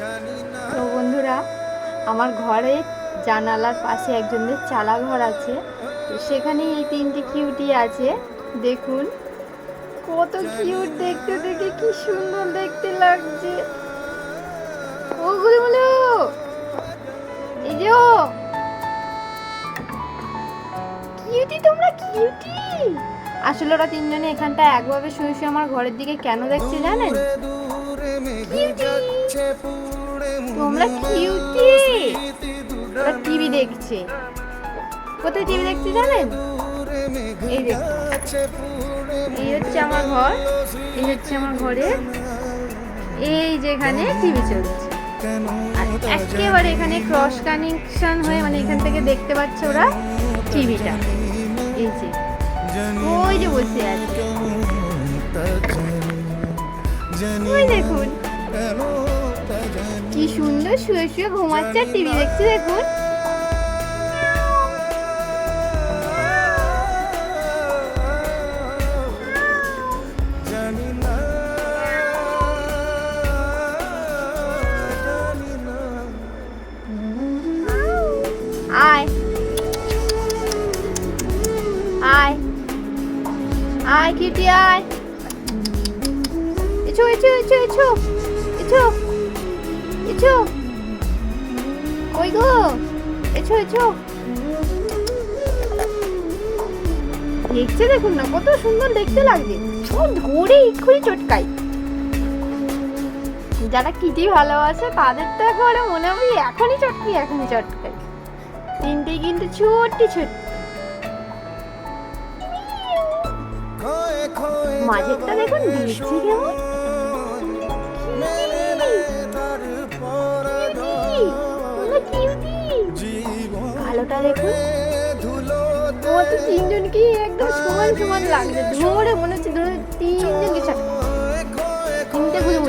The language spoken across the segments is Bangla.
তো বন্ধুরা, আমার ঘরে জানালার পাশে একজনের চালা ঘর আছে, তো সেখানে এই তিনটে কিউটি আছে। দেখুন কত কিউট দেখতে, দেখে কি সুন্দর দেখতে লাগছে। ওগুলো বলো, এই যে কিউটি, তোমরা কিউটি। আসলে ওরা তিনজনে এখানটা একভাবে শুয়ে শুয়ে আমার ঘরের দিকে কেন দেখছে জানেন? তোমরা কিউটি। ওরা টিভি দেখছে। কোথায় টিভি দেখছে জানেন? এই দেখুন, এই হচ্ছে আমার ঘর, এই হচ্ছে আমার ঘরে, এই যেখানে টিভি চলছে। আর একেবারে এখানে ক্রস কানেকশন হয়ে, মানে এখান থেকে দেখতে পাচ্ছে ওরা টিভিটা। এই যে ওই যে বসে আছে, ওই দেখুন কি সুন্দর শুয়ে শুয়ে ঘুমাচ্ছে আর টিভি দেখছে। দেখুন আয় আয় আয় কিউটি আয়, এছো এছো এছো এছো এছো এছো, ওই গো এছো এছো। দেখছে দেখুন না কত সুন্দর দেখতে লাগছে। ও ধরে এক্ষুনি চটকাই। যারা কিটি ভালোবাসে তাদের তো একবারে মনে হবে এখনই চটকি, এখনই চটকাই। তিনটেই কিন্তু ছোট্ট ছোট্ট। মাঝেরটা দেখুন দিয়েছি কেমন, কালোটা দেখুন। তোমার তো তিনজনকে একদম সমান সমান লাগছে, ধরে মনে হচ্ছে ধরে তিনজনকে তিনটে গুলো।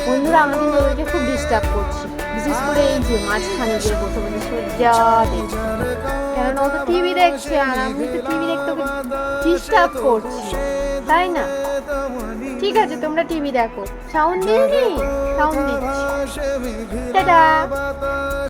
বন্ধুরা, আমাদের ওদেরকে খুব ডিস্টার্ব করছি, বিশেষ করে এই যে মাঝখানে যে বসে বসে সোজা দেখছে, কেননা ও তো টিভি দেখছে আর আমি তো টিভি দেখতে ডিস্টার্ব করছি, তাই না? ঠিক আছে, তোমরা টিভি দেখো, সাউন্ড দিচ্ছি, টাটা।